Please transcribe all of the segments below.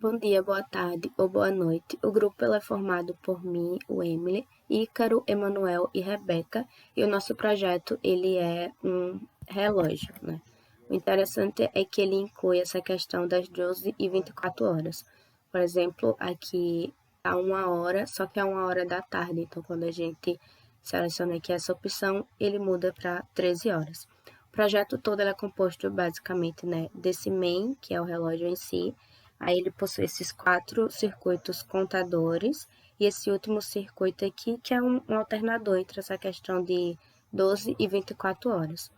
Bom dia, boa tarde ou boa noite. O grupo ele é formado por mim, o Emily, Ícaro, Emanuel e Rebeca, e o nosso projeto ele é um relógio, né? O interessante é que ele inclui essa questão das 12 e 24 horas. Por exemplo, aqui tá 1 hora, só que é 1 hora da tarde, então quando a gente seleciona aqui essa opção, ele muda para 13 horas. O projeto todo ele é composto basicamente, né, desse main, que é o relógio em si. Aí ele possui esses 4 circuitos contadores e esse último circuito aqui, que é um alternador entre essa questão de 12 e 24 horas.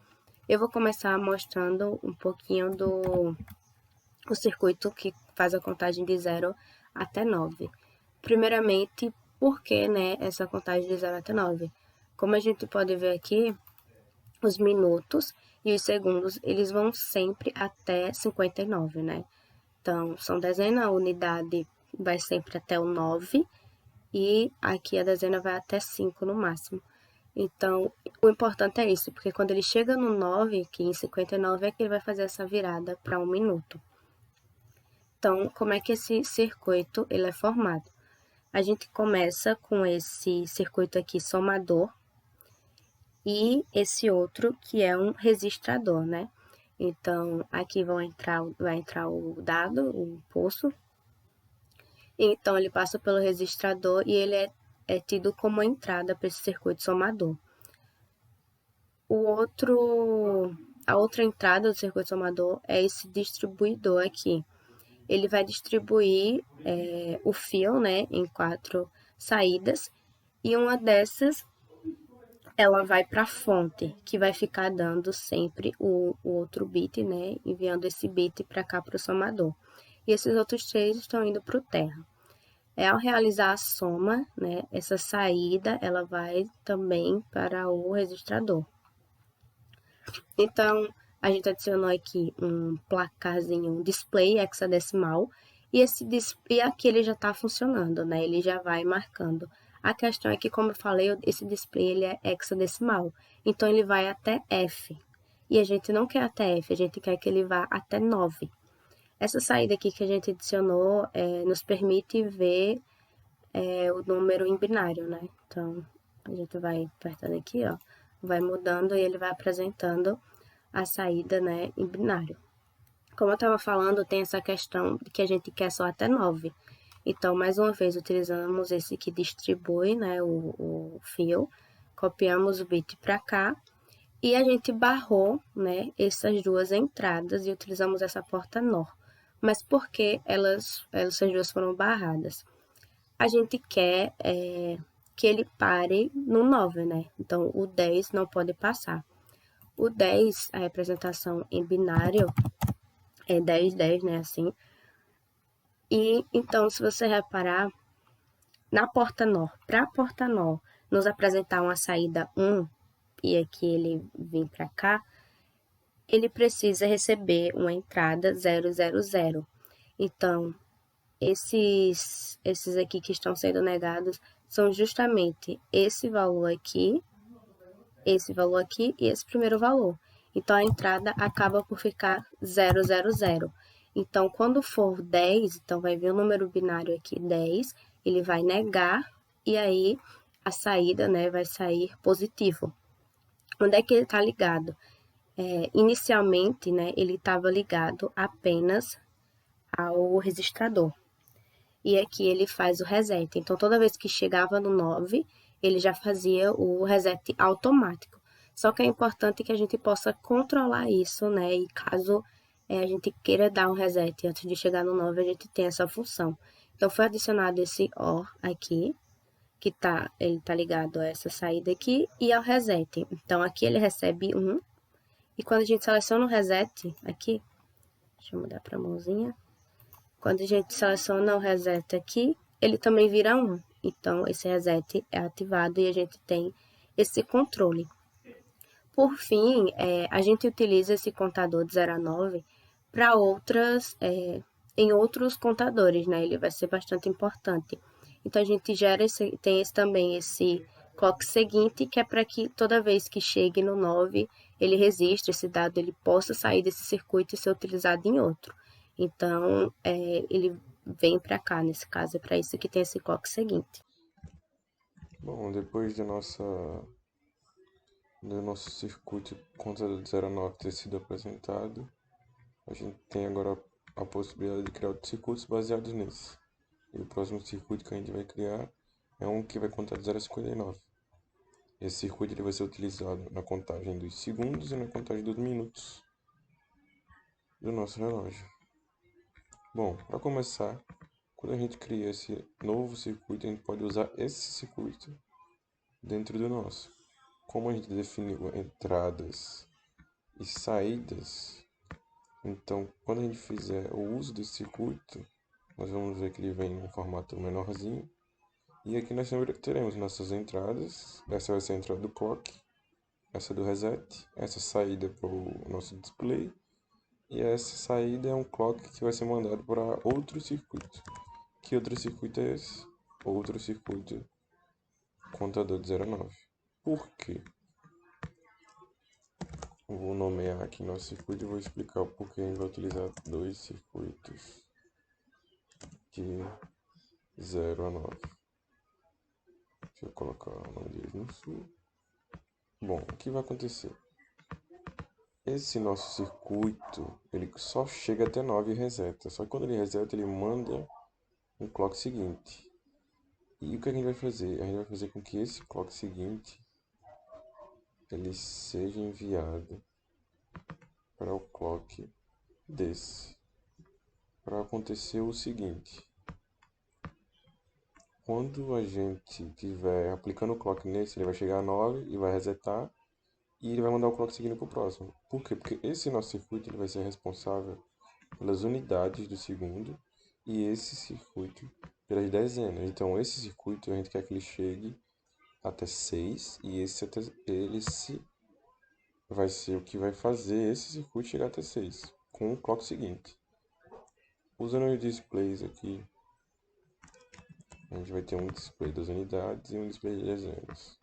Eu vou começar mostrando um pouquinho do o circuito que faz a contagem de 0 até 9. Primeiramente, por que, né, essa contagem de 0 até 9? Como a gente pode ver aqui, os minutos e os segundos, eles vão sempre até 59, né? Então, são dezenas, a unidade vai sempre até o 9 e aqui a dezena vai até 5 no máximo. Então, o importante é isso, porque quando ele chega no 9, que em 59 é que ele vai fazer essa virada para 1 minuto. Então, como é que esse circuito ele é formado? A gente começa com esse circuito aqui somador e esse outro que é um registrador, né? Então, aqui vai entrar o dado, o pulso. Então, ele passa pelo registrador e ele é tido como entrada para esse circuito somador. A outra entrada do circuito somador é esse distribuidor aqui. Ele vai distribuir o fio, né, em 4 saídas e uma dessas ela vai para a fonte, que vai ficar dando sempre o outro bit, né, enviando esse bit para cá para o somador. E esses outros 3 estão indo para o terra. Ao realizar a soma, né, essa saída ela vai também para o registrador. Então, a gente adicionou aqui um placarzinho, um display hexadecimal, e aqui ele já está funcionando, né? Ele já vai marcando. A questão é que, como eu falei, esse display ele é hexadecimal, então ele vai até F. E a gente não quer até F, a gente quer que ele vá até 9. Essa saída aqui que a gente adicionou nos permite ver o número em binário, né? Então, a gente vai apertando aqui, ó, vai mudando e ele vai apresentando a saída, né, em binário. Como eu estava falando, tem essa questão de que a gente quer só até 9. Então, mais uma vez, utilizamos esse que distribui, né, o fio, copiamos o bit para cá e a gente barrou, né, essas duas entradas e utilizamos essa porta NOR. Mas por que essas duas foram barradas? A gente quer que ele pare no 9, né? Então, o 10 não pode passar. O 10, a representação em binário, é 10, 10, né? Assim. E, então, se você reparar, na porta NOR, para a porta NOR nos apresentar uma saída 1, e aqui ele vir para cá, ele precisa receber uma entrada 000. Então, esses aqui que estão sendo negados são justamente esse valor aqui e esse primeiro valor. Então, a entrada acaba por ficar 000. Então, quando for 10, então vai vir o número binário aqui, 10, ele vai negar e aí a saída, né, vai sair positivo. Onde é que ele está ligado? Inicialmente, né, ele estava ligado apenas ao registrador. E aqui ele faz o reset. Então, toda vez que chegava no 9, ele já fazia o reset automático. Só que é importante que a gente possa controlar isso, né? E caso a gente queira dar um reset antes de chegar no 9, a gente tem essa função. Então, foi adicionado esse OR aqui, que ele tá ligado a essa saída aqui, e ao reset. Então, aqui ele recebe 1. E quando a gente seleciona o reset, aqui, deixa eu mudar para a mãozinha. Quando a gente seleciona o reset aqui, ele também vira 1. Então, esse reset é ativado e a gente tem esse controle. Por fim, a gente utiliza esse contador de 0 a 9 para em outros contadores, né? Ele vai ser bastante importante. Então, a gente tem também esse clock seguinte, que é para que toda vez que chegue no 9, ele registre esse dado, ele possa sair desse circuito e ser utilizado em outro. Então, ele vem para cá, nesse caso, é para isso que tem esse clock seguinte. Bom, depois do nosso circuito conta 09 ter sido apresentado, a gente tem agora a possibilidade de criar outros circuitos baseados nesse. E o próximo circuito que a gente vai criar é um que vai contar de 0 a 59. Esse circuito ele vai ser utilizado na contagem dos segundos e na contagem dos minutos do nosso relógio. Bom, para começar, quando a gente cria esse novo circuito, a gente pode usar esse circuito dentro do nosso. Como a gente definiu entradas e saídas, então quando a gente fizer o uso desse circuito, nós vamos ver que ele vem em um formato menorzinho. E aqui nós teremos nossas entradas. Essa vai ser a entrada do clock, essa do reset, essa saída para o nosso display. E essa saída é um clock que vai ser mandado para outro circuito. Que outro circuito é esse? Outro circuito contador de 0 a 9. Por quê? Eu vou nomear aqui nosso circuito e vou explicar o porquê a gente vai utilizar dois circuitos de 0 a 9. Deixa eu colocar o nome deles no sul. Bom, o que vai acontecer? Esse nosso circuito, ele só chega até 9 e reseta. Só que quando ele reseta, ele manda um clock seguinte. E o que a gente vai fazer? A gente vai fazer com que esse clock seguinte ele seja enviado para o clock desse. Para acontecer o seguinte: quando a gente estiver aplicando o clock nesse, ele vai chegar a 9 e vai resetar. E ele vai mandar o clock seguinte para o próximo. Por quê? Porque esse nosso circuito ele vai ser responsável pelas unidades do segundo e esse circuito pelas dezenas. Então, esse circuito a gente quer que ele chegue até 6 e esse vai ser o que vai fazer esse circuito chegar até 6 com o clock seguinte. Usando os displays aqui, a gente vai ter um display das unidades e um display de dezenas.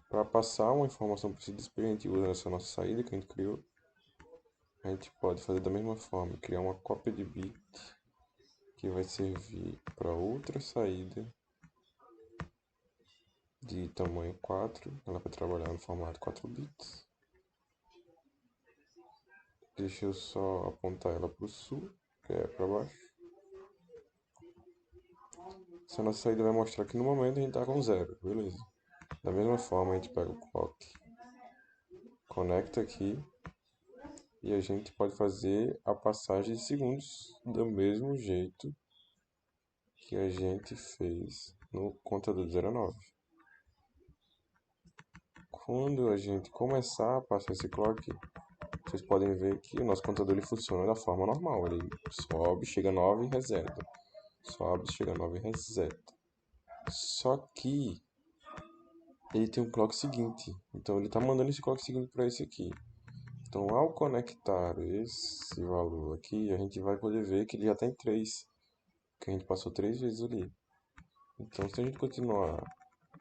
Para passar uma informação para esse display, a gente usa essa nossa saída que a gente criou. A gente pode fazer da mesma forma, criar uma cópia de bit que vai servir para outra saída de tamanho 4. Ela vai trabalhar no formato 4 bits. Deixa eu só apontar ela para o sul, que é para baixo. Essa nossa saída vai mostrar que no momento a gente está com 0, beleza. Da mesma forma a gente pega o clock, conecta aqui e a gente pode fazer a passagem de segundos do mesmo jeito que a gente fez no contador de 0 a 9. Quando a gente começar a passar esse clock, vocês podem ver que o nosso contador ele funciona da forma normal. Ele sobe, chega a 9 e reseta. Sobe, chega a 9 e reseta. Só que ele tem um clock seguinte. Então ele está mandando esse clock seguinte para esse aqui. Então ao conectar esse valor aqui, a gente vai poder ver que ele já tem 3. Que a gente passou 3 vezes ali. Então se a gente continuar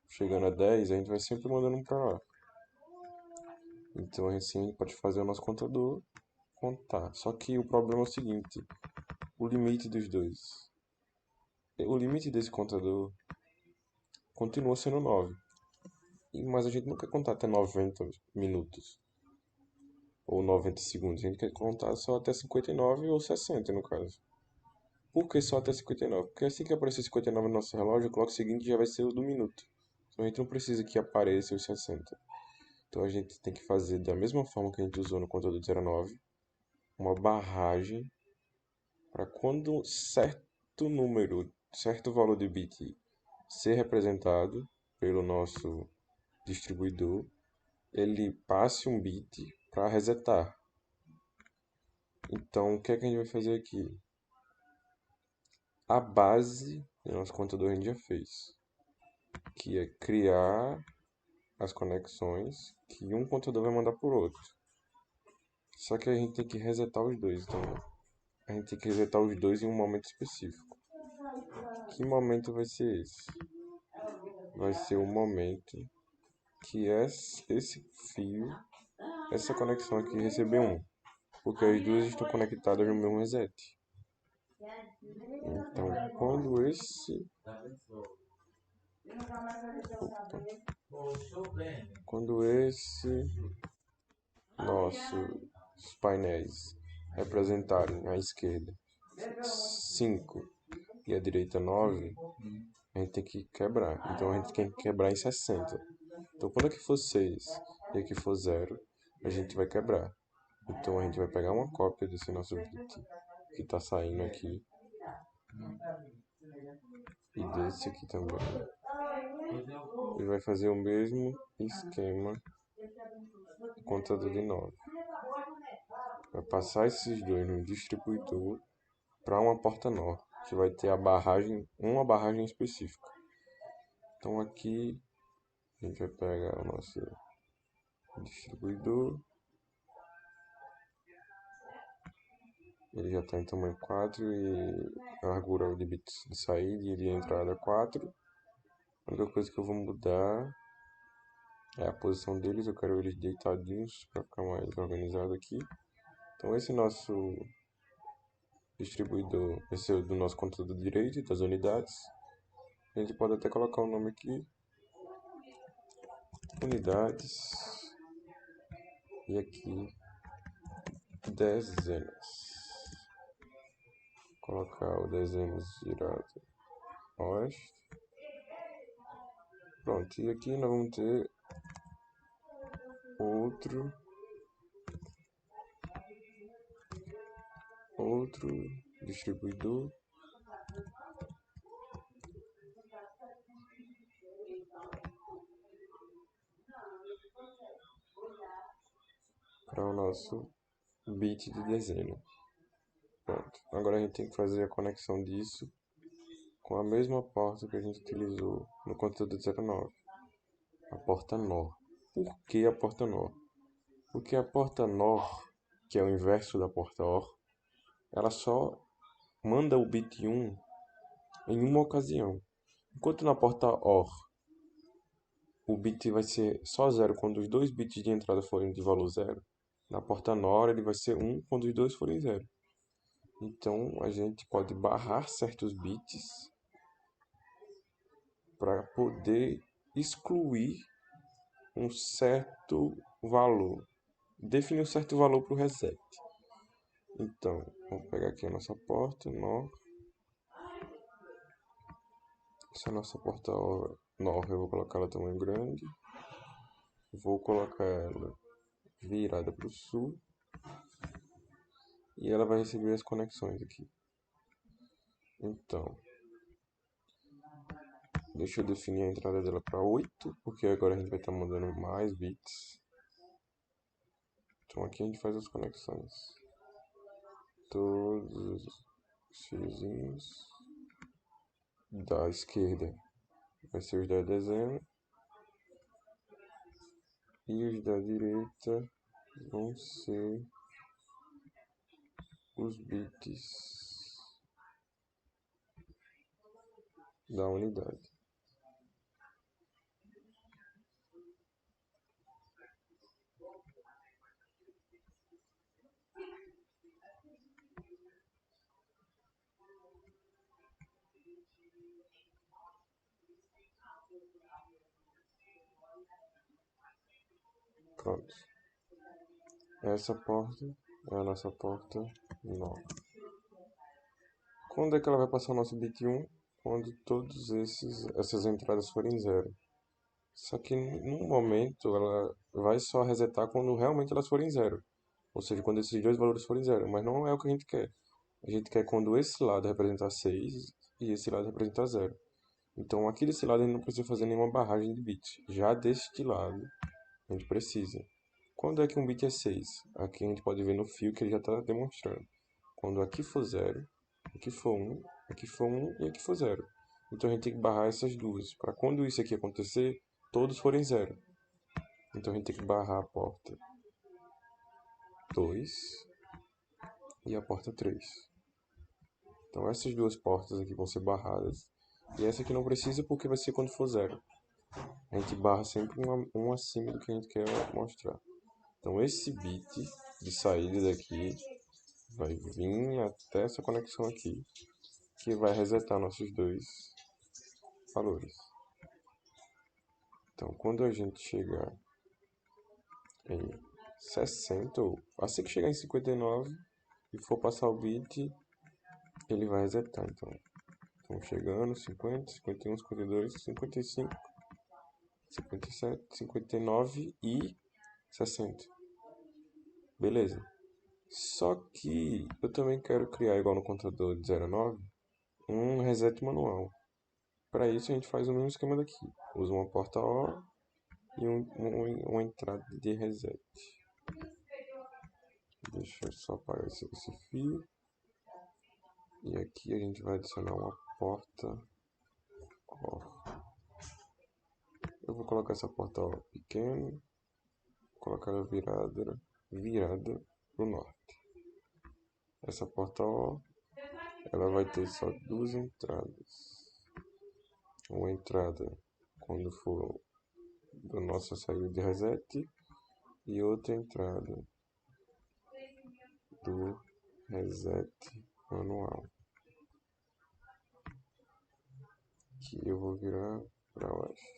chegando a 10, a gente vai sempre mandando um para lá. Então assim a gente pode fazer o nosso contador contar. Só que o problema é o seguinte: o limite dos dois. O limite desse contador continua sendo 9. Mas a gente não quer contar até 90 minutos ou 90 segundos. A gente quer contar só até 59 ou 60 no caso. Por que só até 59? Porque assim que aparecer 59 no nosso relógio, o clock seguinte já vai ser o do minuto. Então a gente não precisa que apareça os 60. Então a gente tem que fazer da mesma forma que a gente usou no contador de 09, uma barragem para quando certo número, certo valor de bit ser representado pelo nosso distribuidor, ele passe um bit para resetar. Então, o que é que a gente vai fazer aqui? A base do nosso contador a gente já fez, que é criar as conexões que um contador vai mandar por outro. Só que a gente tem que resetar os dois, então a gente tem que resetar os dois em um momento específico. Que momento vai ser esse? Vai ser o momento que esse fio, essa conexão aqui recebeu 1, porque as duas estão conectadas no mesmo reset. Então, Quando esse nossos painéis representarem à esquerda 5 e à direita 9, a gente tem que quebrar. Então a gente tem que quebrar em 60. Então quando aqui for 6 e aqui for 0, a gente vai quebrar. Então a gente vai pegar uma cópia desse nosso bit que está saindo aqui e desse aqui também. E vai fazer o mesmo esquema do contador de 9. Vai passar esses dois no distribuidor para uma porta NOR, que vai ter uma barragem específica. Então aqui a gente vai pegar o nosso distribuidor. Ele já está em tamanho 4 e a largura de bits de saída e de entrada 4. A única coisa que eu vou mudar é a posição deles. Eu quero eles deitadinhos para ficar mais organizado aqui. Então esse nosso distribuidor, esse é do nosso contador direito das unidades. A gente pode até colocar o nome aqui, unidades, e aqui dezenas. Colocar o dezenas virado oeste. Pronto, e aqui nós vamos ter outro distribuidor para o nosso bit de dezena. Pronto, agora a gente tem que fazer a conexão disso com a mesma porta que a gente utilizou no conteúdo 09, a porta NOR. Por que a porta NOR? Porque a porta NOR, que é o inverso da porta OR, ela só manda o bit 1 em uma ocasião. Enquanto na porta OR o bit vai ser só 0 quando os dois bits de entrada forem de valor 0, na porta NOR ele vai ser 1 quando os dois forem 0. Então a gente pode barrar certos bits para poder excluir um certo valor, definir um certo valor para o reset. Então, vamos pegar aqui a nossa porta NOR. Essa é a nossa porta NOR, eu vou colocar ela tamanho grande. Vou colocar ela virada para o sul. E ela vai receber as conexões aqui. Então, deixa eu definir a entrada dela para 8, porque agora a gente vai estar mandando mais bits. Então aqui a gente faz as conexões. Todos os fiozinhos da esquerda vai ser os da dezena. E os da direita vão ser os bits da unidade. Pronto. Essa porta é a nossa porta nova. Quando é que ela vai passar o nosso bit 1? Quando todas essas entradas forem 0. Só que no momento ela vai só resetar quando realmente elas forem 0. Ou seja, quando esses dois valores forem 0. Mas não é o que a gente quer. A gente quer quando esse lado representar 6 e esse lado representar 0. Então aqui desse lado a gente não precisa fazer nenhuma barragem de bits. Já deste lado a gente precisa. Quando é que um bit é 6? Aqui a gente pode ver no fio que ele já está demonstrando. Quando aqui for 0, aqui for 1, aqui for 1 e aqui for 0. Então a gente tem que barrar essas duas. Para quando isso aqui acontecer, todos forem 0. Então a gente tem que barrar a porta 2 e a porta 3. Então essas duas portas aqui vão ser barradas. E essa aqui não precisa porque vai ser quando for 0. A gente barra sempre um acima do que a gente quer mostrar. Então esse bit de saída daqui vai vir até essa conexão aqui. que vai resetar nossos dois valores. Então, quando a gente chegar em 60, ou assim que chegar em 59 e for passar o bit, ele vai resetar. Então, estamos chegando, 50, 51, 52, 55, 57, 59 e 60. Beleza. Só que eu também quero criar, igual no contador de 0 a 9, um reset manual. Para isso a gente faz o mesmo esquema daqui. Usa uma porta OR e uma entrada de reset. Deixa eu só apagar esse fio. E aqui a gente vai adicionar uma porta OR. Eu vou colocar essa porta OR pequena, colocar ela virada para o norte. Essa porta OR, ela vai ter só duas entradas. Uma entrada quando for da nossa saída de reset e outra entrada do reset manual, que eu vou virar para oeste.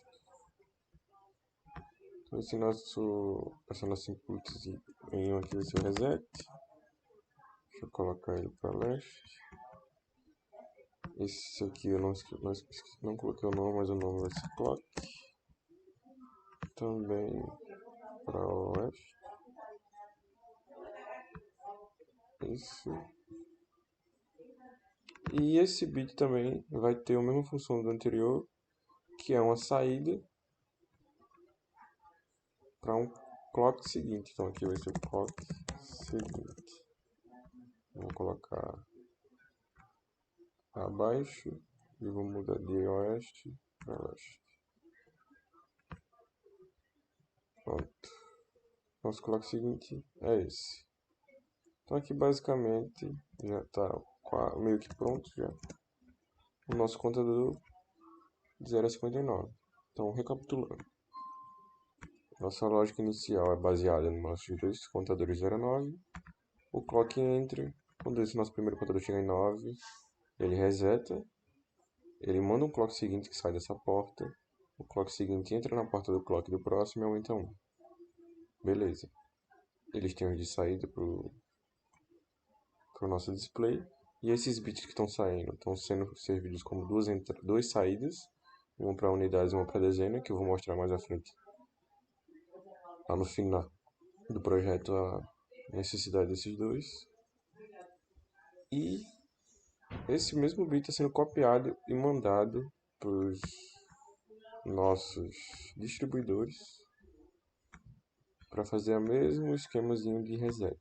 Então essa nossa input em aqui vai ser o reset. Deixa eu colocar ele para leste. Esse aqui eu não coloquei o nome, mas o nome vai ser clock. Também para oeste. Isso. E esse bit também vai ter a mesma função do anterior, que é uma saída para um clock seguinte. Então aqui vai ser o clock seguinte. Vou colocar abaixo e vou mudar de oeste para leste. Pronto. Nosso clock seguinte é esse. Então aqui basicamente já está meio que pronto já o nosso contador de 0 a 59. Então recapitulando. Nossa lógica inicial é baseada nos nossos dois contadores 0 a 9. O clock entra, quando esse nosso primeiro contador chegar em 9, ele reseta, ele manda um clock seguinte que sai dessa porta, o clock seguinte entra na porta do clock do próximo e aumenta 1. Beleza. Eles têm os de saída para o nosso display, e esses bits que estão saindo estão sendo servidos como duas saídas, uma para unidades e uma para dezena, que eu vou mostrar mais à frente, lá no final do projeto, a necessidade desses dois. E esse mesmo bit está sendo copiado e mandado para os nossos distribuidores para fazer o mesmo esquemazinho de reset,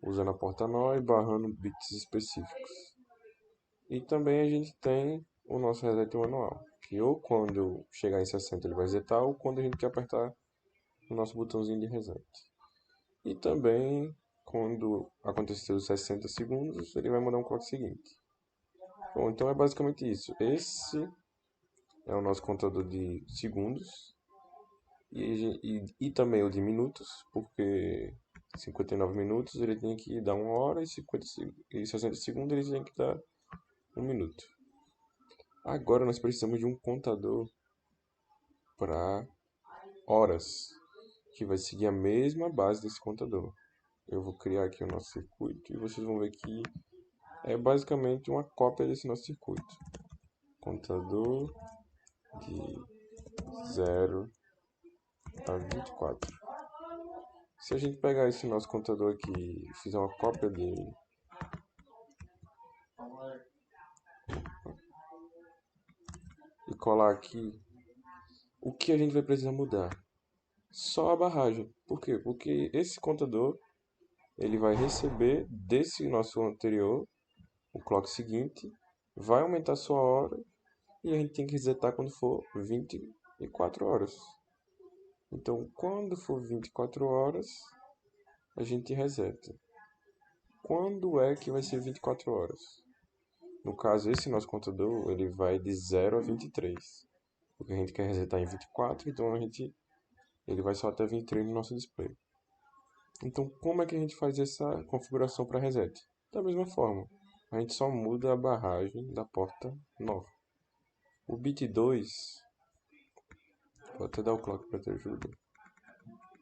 usando a porta nó e barrando bits específicos. E também a gente tem o nosso reset manual, que ou quando chegar em 60 ele vai resetar, ou quando a gente quer apertar o nosso botãozinho de reset. E também, quando acontecer os 60 segundos, ele vai mandar um clock seguinte. Bom, então é basicamente isso. Esse é o nosso contador de segundos e também o de minutos, porque 59 minutos ele tem que dar 1 hora e 60 segundos ele tem que dar 1 minuto. Agora nós precisamos de um contador para horas, que vai seguir a mesma base desse contador. Eu vou criar aqui o nosso circuito e vocês vão ver que é basicamente uma cópia desse nosso circuito. Contador de 0 a 24. Se a gente pegar esse nosso contador aqui e fizer uma cópia dele e colar aqui, o que a gente vai precisar mudar? Só a barragem. Por quê? Porque esse contador ele vai receber desse nosso anterior, o clock seguinte, vai aumentar sua hora e a gente tem que resetar quando for 24 horas. Então, quando for 24 horas, a gente reseta. Quando é que vai ser 24 horas? No caso, esse nosso contador, ele vai de 0 a 23. Porque a gente quer resetar em 24, então ele vai só até 23 no nosso display. Então, como é que a gente faz essa configuração para reset? Da mesma forma, a gente só muda a barragem da porta nova. O bit 2, vou até dar o clock para ter ajuda,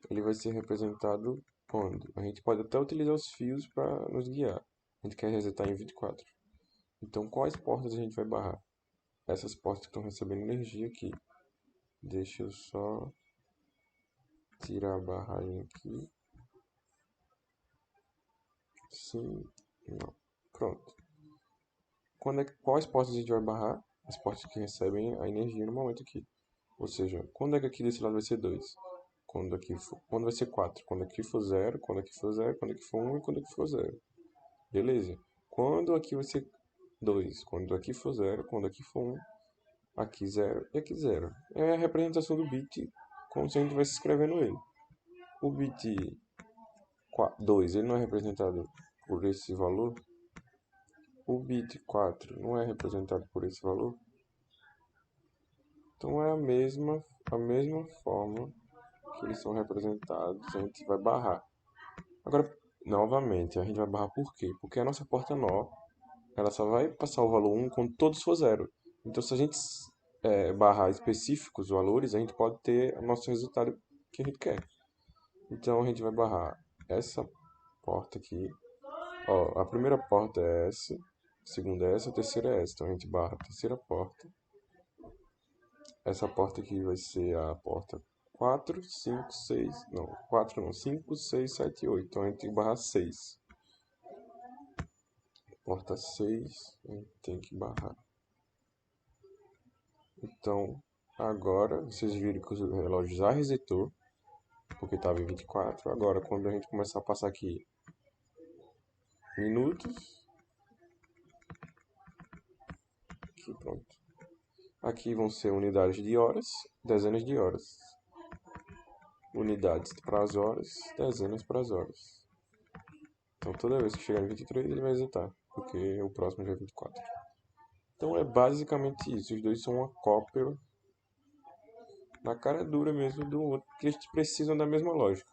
ele vai ser representado quando? A gente pode até utilizar os fios para nos guiar. A gente quer resetar em 24. Então, quais portas a gente vai barrar? Essas portas que estão recebendo energia aqui. Deixa eu só tirar a barragem aqui. Sim, não. Pronto. Quais portas a gente vai barrar? As portas que recebem a energia no momento aqui. Ou seja, quando é que aqui desse lado vai ser 2? Quando vai ser 4? Quando aqui for 0, quando aqui for 0, quando aqui for 1 e quando aqui for 0. Beleza? Quando aqui vai ser 2? Quando aqui for 0, quando aqui for 1, aqui 0 e aqui 0. É a representação do bit como se a gente estivesse escrevendo ele. O bit 2 ele não é representado por esse valor. O bit 4 não é representado por esse valor. Então é a mesma forma que eles são representados, a gente vai barrar. Agora, novamente, a gente vai barrar por quê? Porque a nossa porta nó, ela só vai passar o valor 1 quando todos for 0. Então, se a gente barrar específicos valores, a gente pode ter o nosso resultado que a gente quer. Então, a gente vai barrar essa porta aqui. Ó, a primeira porta é essa, a segunda é essa, a terceira é essa. Então, a gente barra a terceira porta. Essa porta aqui vai ser a porta 4, 5, 6... Não, 4 não. 5, 6, 7 e 8. Então, a gente tem que barrar 6. Porta 6, a gente tem que barrar. Então, agora, vocês viram que o relógio já resetou, porque estava em 24. Agora, quando a gente começar a passar aqui minutos, aqui pronto. Aqui vão ser unidades de horas, dezenas de horas. Unidades para as horas, dezenas para as horas. Então, toda vez que chegar em 23, ele vai resetar, porque o próximo já é 24. Então, é basicamente isso. Os dois são uma cópia na cara dura mesmo do outro, porque eles precisam da mesma lógica.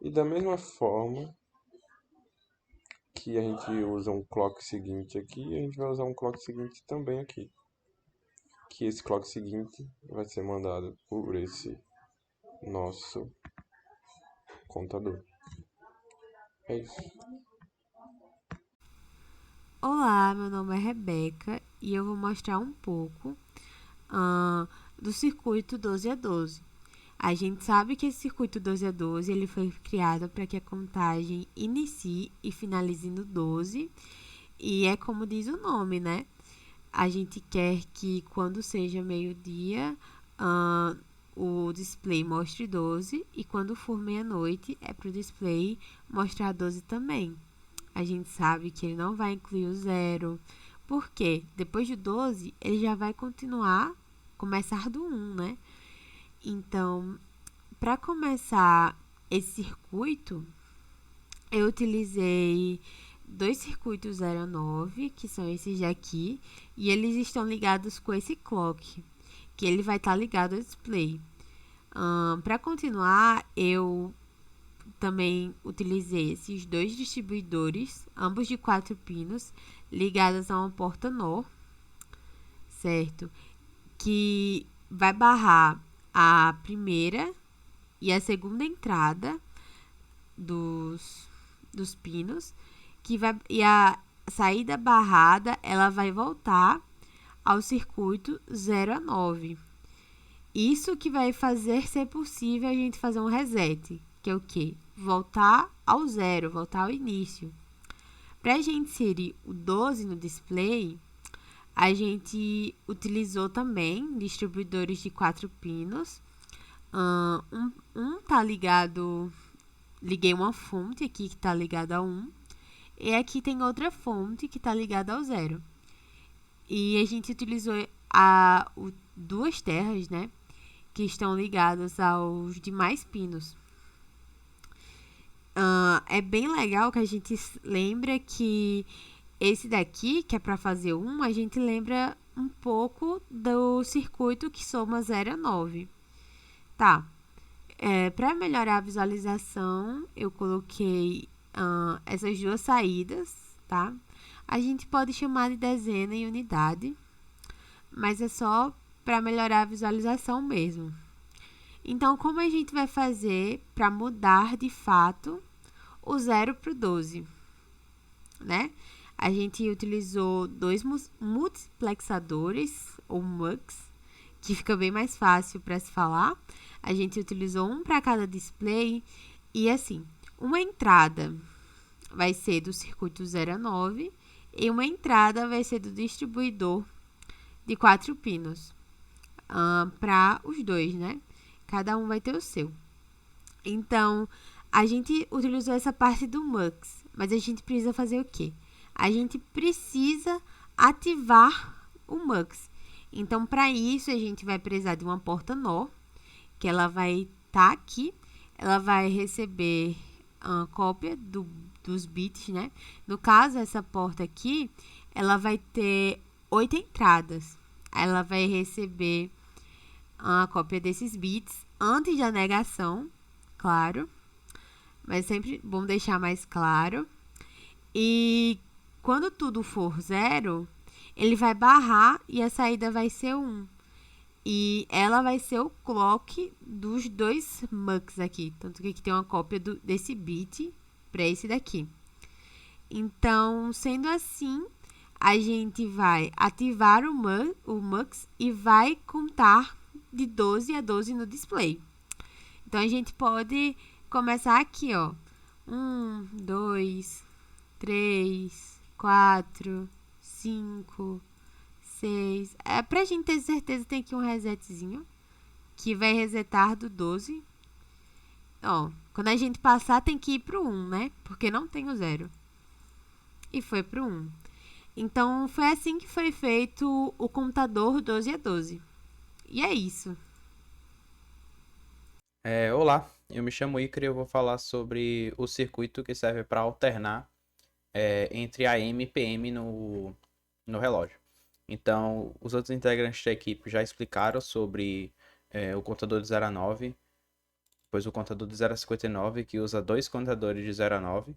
E da mesma forma que a gente usa um clock seguinte aqui, a gente vai usar um clock seguinte também aqui. Que esse clock seguinte vai ser mandado por esse nosso contador. É isso. Olá, meu nome é Rebeca e eu vou mostrar um pouco do circuito 12 a 12. A gente sabe que esse circuito 12 a 12 ele foi criado para que a contagem inicie e finalize no 12, e é como diz o nome, né? A gente quer que quando seja meio-dia, o display mostre 12, e quando for meia-noite é para o display mostrar 12 também. A gente sabe que ele não vai incluir o 0, porque depois do 12 ele já vai começar do 1, né? Então, para começar esse circuito, eu utilizei dois circuitos 0 a 9, que são esses daqui, e eles estão ligados com esse clock, que ele vai estar ligado ao display. Para continuar, eu também utilizei esses dois distribuidores, ambos de 4 pinos, ligados a uma porta NOR, certo? Que vai barrar a primeira e a segunda entrada dos pinos, e a saída barrada ela vai voltar ao circuito 0 a 9. Isso que vai fazer ser possível a gente fazer um reset, que é o quê? Voltar ao zero, voltar ao início. Para a gente inserir o 12 no display, a gente utilizou também distribuidores de 4 pinos. Tá ligado, liguei uma fonte aqui que está ligada a 1, e aqui tem outra fonte que está ligada ao 0. E a gente utilizou duas terras, né, que estão ligadas aos demais pinos. É bem legal que a gente lembra que esse daqui, que é para fazer a gente lembra um pouco do circuito que soma 0 a 9. Tá. Para melhorar a visualização, eu coloquei essas duas saídas, tá? A gente pode chamar de dezena em unidade, mas é só para melhorar a visualização mesmo. Então, como a gente vai fazer para mudar de fato o 0 para o 12, né? A gente utilizou dois multiplexadores, ou MUX, que fica bem mais fácil para se falar. A gente utilizou um para cada display e assim, uma entrada vai ser do circuito 0 a 9 e uma entrada vai ser do distribuidor de 4 pinos para os dois, né? Cada um vai ter o seu. Então, a gente utilizou essa parte do MUX, mas a gente precisa fazer o quê? A gente precisa ativar o MUX. Então, para isso, a gente vai precisar de uma porta NOR, que ela vai estar aqui. Ela vai receber a cópia dos bits, né? No caso, essa porta aqui, ela vai ter 8 entradas. Ela vai receber a cópia desses bits antes da negação, claro. Mas sempre bom deixar mais claro. E quando tudo for 0, ele vai barrar e a saída vai ser 1. E ela vai ser o clock dos dois MUX aqui. Tanto que aqui tem uma cópia desse bit para esse daqui. Então, sendo assim, a gente vai ativar o MUX e vai contar de 12 a 12 no display. Então, a gente pode começar aqui, ó. 1, 2, 3, 4, 5, 6. Pra gente ter certeza, tem aqui um resetzinho que vai resetar do 12. Ó, quando a gente passar, tem que ir pro 1, né? Porque não tem o 0. E foi pro 1. Então, foi assim que foi feito o computador 12 a 12. E é isso. Olá, eu me chamo Icaro e eu vou falar sobre o circuito que serve para alternar entre AM e PM no relógio. Então, os outros integrantes da equipe já explicaram sobre o contador de 0 a 9, depois o contador de 0 a 59, que usa dois contadores de 0 a 9,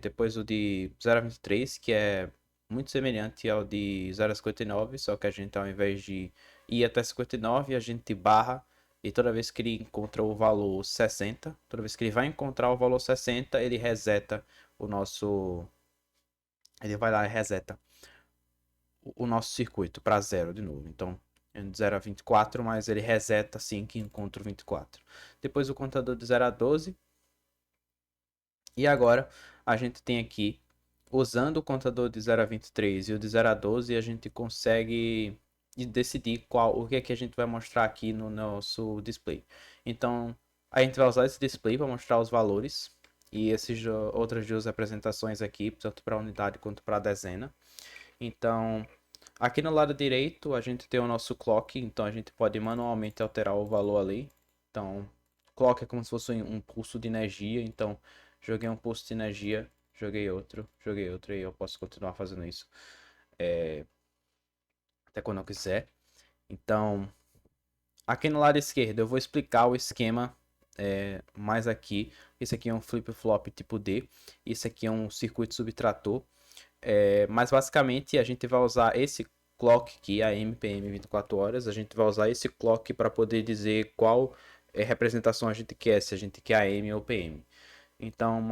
depois o de 0 a 23, que é muito semelhante ao de 0 a 59, só que a gente, ao invés de ir até 59, a gente barra, e toda vez que ele encontra o valor 60, toda vez que ele vai encontrar o valor 60, ele reseta o nosso... Ele vai lá e reseta o nosso circuito para 0 de novo. Então, é de 0 a 24, mas ele reseta assim que encontra o 24. Depois o contador de 0 a 12. E agora a gente tem aqui, usando o contador de 0 a 23 e o de 0 a 12, a gente consegue decidir o que é que a gente vai mostrar aqui no nosso display. Então, a gente vai usar esse display para mostrar os valores e essas outras duas representações aqui, tanto para a unidade quanto para a dezena. Então, aqui no lado direito a gente tem o nosso clock, então a gente pode manualmente alterar o valor ali. Então, clock é como se fosse um pulso de energia, então joguei um pulso de energia, joguei outro, e eu posso continuar fazendo isso até quando eu quiser. Então, aqui no lado esquerdo eu vou explicar o esquema mais aqui. Esse aqui é um flip-flop tipo D, esse aqui é um circuito subtrator. Mas basicamente a gente vai usar esse clock aqui, a MPM 24 horas, a gente vai usar esse clock para poder dizer qual representação a gente quer, se a gente quer AM ou PM. Então,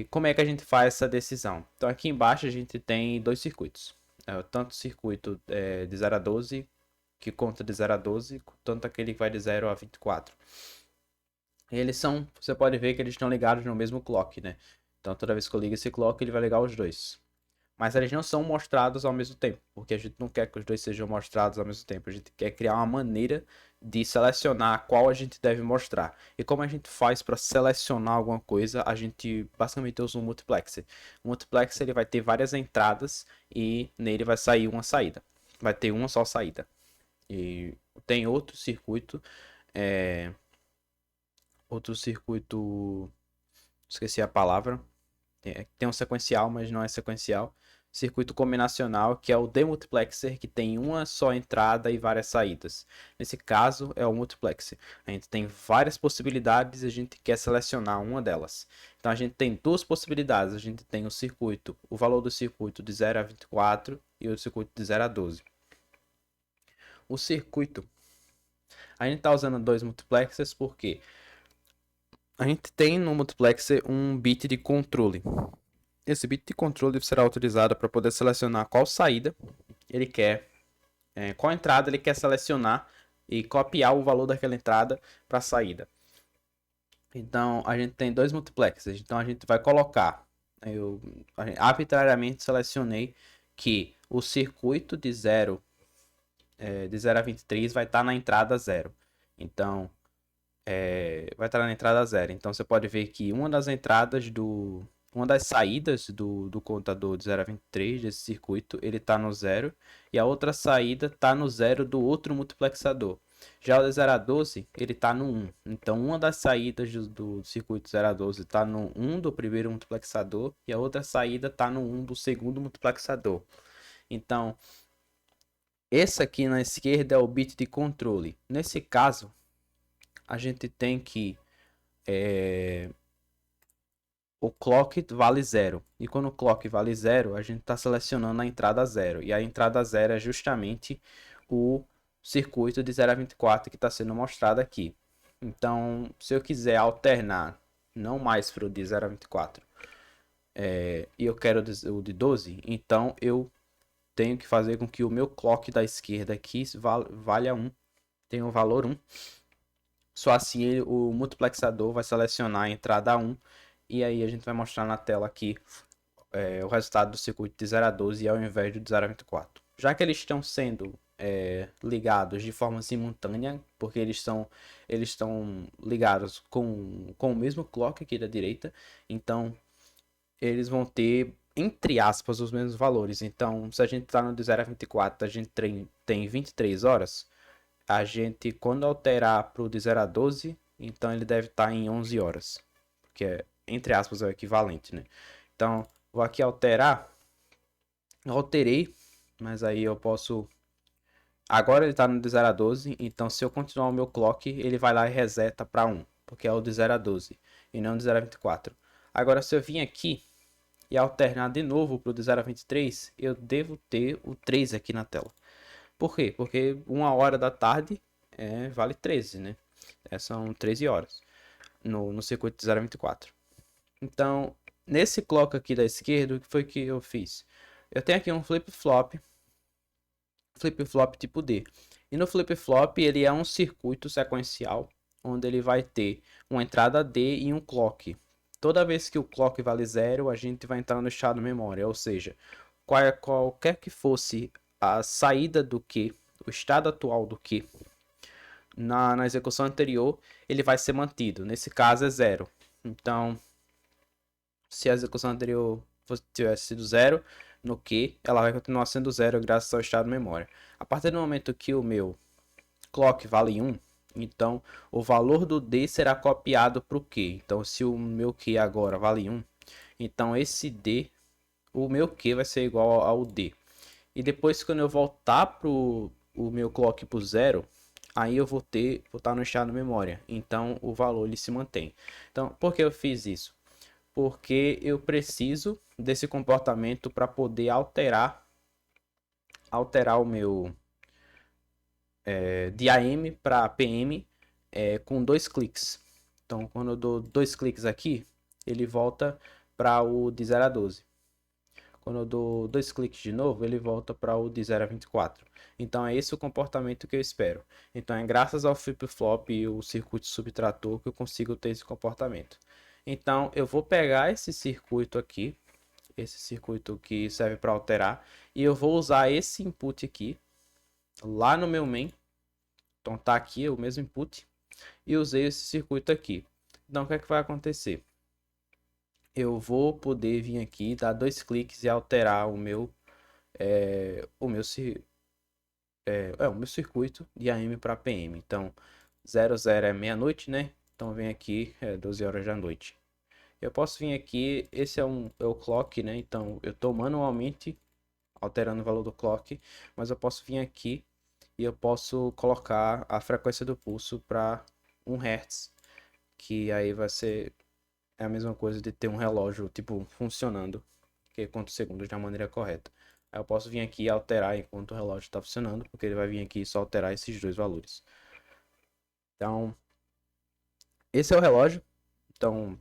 como é que a gente faz essa decisão? Então, aqui embaixo a gente tem dois circuitos. Tanto o circuito de 0 a 12, que conta de 0 a 12, tanto aquele que vai de 0 a 24. Você pode ver que eles estão ligados no mesmo clock, né? Então, toda vez que eu ligo esse clock, ele vai ligar os dois. Mas eles não são mostrados ao mesmo tempo, porque a gente não quer que os dois sejam mostrados ao mesmo tempo. A gente quer criar uma maneira de selecionar qual a gente deve mostrar. E como a gente faz para selecionar alguma coisa, a gente basicamente usa um multiplexer. O multiplexer ele vai ter várias entradas e nele vai sair uma saída. Vai ter uma só saída. E tem outro circuito, esqueci a palavra. Tem um sequencial, mas não é sequencial. circuito combinacional, que é o demultiplexer, que tem uma só entrada e várias saídas. Nesse caso, é o multiplexer. A gente tem várias possibilidades e a gente quer selecionar uma delas. Então, a gente tem duas possibilidades. A gente tem o circuito, o valor do circuito de 0 a 24 e o circuito de 0 a 12. O circuito, a gente está usando dois multiplexers porque a gente tem no multiplexer um bit de controle. Esse bit de controle será utilizado para poder selecionar qual saída ele quer, qual entrada ele quer selecionar e copiar o valor daquela entrada para a saída. Então, a gente tem dois multiplexers. Então, a gente vai colocar, arbitrariamente selecionei que o circuito de 0 a 23 vai estar na entrada 0. Então, vai estar na entrada 0. Então, você pode ver que uma das saídas do contador de 0 a 23 desse circuito, ele está no 0. E a outra saída está no 0 do outro multiplexador. Já o de 0 a 12, ele está no 1. Então, uma das saídas do circuito 0 a 12 está no 1 do primeiro multiplexador. E a outra saída está no 1 do segundo multiplexador. Então, esse aqui na esquerda é o bit de controle. Nesse caso, a gente tem que o clock vale 0. E quando o clock vale 0, a gente está selecionando a entrada 0. E a entrada 0 é justamente o circuito de 0 a 24 que está sendo mostrado aqui. Então, se eu quiser alternar, não mais para o de 0 a 24, e eu quero o de 12, então eu tenho que fazer com que o meu clock da esquerda aqui valha 1. Tem o valor 1. Só assim o multiplexador vai selecionar a entrada 1. E aí a gente vai mostrar na tela aqui o resultado do circuito de 0 a 12 ao invés de 0 a 24. Já que eles estão sendo ligados de forma simultânea, porque eles estão ligados com o mesmo clock aqui da direita, então eles vão ter, entre aspas, os mesmos valores. Então, se a gente está no de 0 a 24, a gente tem 23 horas, a gente, quando alterar para o de 0 a 12, então ele deve estar em 11 horas, porque entre aspas é o equivalente, né? Então, vou aqui alterar. Alterei, mas aí eu posso... Agora ele está no de 0 a 12, então se eu continuar o meu clock, ele vai lá e reseta para 1, porque é o de 0 a 12, e não de 0 a 24. Agora, se eu vim aqui e alternar de novo para o de 0 a 23, eu devo ter o 3 aqui na tela. Por quê? Porque 1 hora da tarde vale 13, né? São 13 horas no circuito de 0 a 24. Então, nesse clock aqui da esquerda, o que foi que eu fiz? Eu tenho aqui um flip-flop tipo D. E no flip-flop ele é um circuito sequencial, onde ele vai ter uma entrada D e um clock. Toda vez que o clock vale 0, a gente vai entrar no estado memória, ou seja, qualquer que fosse a saída do Q, o estado atual do Q, na execução anterior, ele vai ser mantido. Nesse caso é 0. Então, se a execução anterior tivesse sido 0, no Q, ela vai continuar sendo 0 graças ao estado memória. A partir do momento que o meu clock vale 1, então o valor do D será copiado para o Q. Então, se o meu Q agora vale 1, então esse D, o meu Q vai ser igual ao D. E depois, quando eu voltar para o meu clock para 0, aí eu vou estar no estado memória. Então, o valor ele se mantém. Então, por que eu fiz isso? Porque eu preciso desse comportamento para poder alterar o meu de AM para PM com 2 cliques. Então, quando eu dou 2 cliques aqui, ele volta para o de 0 a 12. Quando eu dou 2 cliques de novo, ele volta para o de 0 a 24. Então, é esse o comportamento que eu espero. Então, é graças ao flip-flop e o circuito subtrator que eu consigo ter esse comportamento. Então, eu vou pegar esse circuito aqui, esse circuito que serve para alterar, e eu vou usar esse input aqui, lá no meu main. Então, tá aqui o mesmo input, e usei esse circuito aqui. Então, o que é que vai acontecer? Eu vou poder vir aqui, dar 2 cliques e alterar o meu circuito de AM para PM. Então, 00 é meia-noite, né? Então, vem aqui 12 horas da noite. Eu posso vir aqui, esse é o clock, né? Então eu estou manualmente alterando o valor do clock, mas eu posso vir aqui e eu posso colocar a frequência do pulso para 1 Hz, que aí vai ser a mesma coisa de ter um relógio tipo funcionando, que conta os segundos da maneira correta. Aí eu posso vir aqui e alterar enquanto o relógio está funcionando, porque ele vai vir aqui e só alterar esses dois valores. Então, esse é o relógio. Então,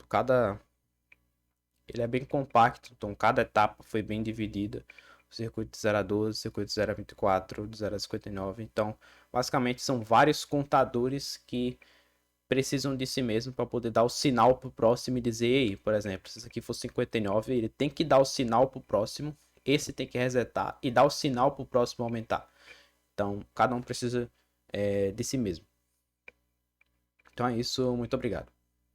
ele é bem compacto, então cada etapa foi bem dividida. O circuito de 0 a 12, o circuito de 0 a 24, de 0 a 59. Então, basicamente são vários contadores que precisam de si mesmo para poder dar o sinal pro próximo e dizer, ei, por exemplo, se isso aqui for 59, ele tem que dar o sinal pro próximo, esse tem que resetar e dar o sinal pro próximo aumentar. Então, cada um precisa de si mesmo. Então é isso, muito obrigado.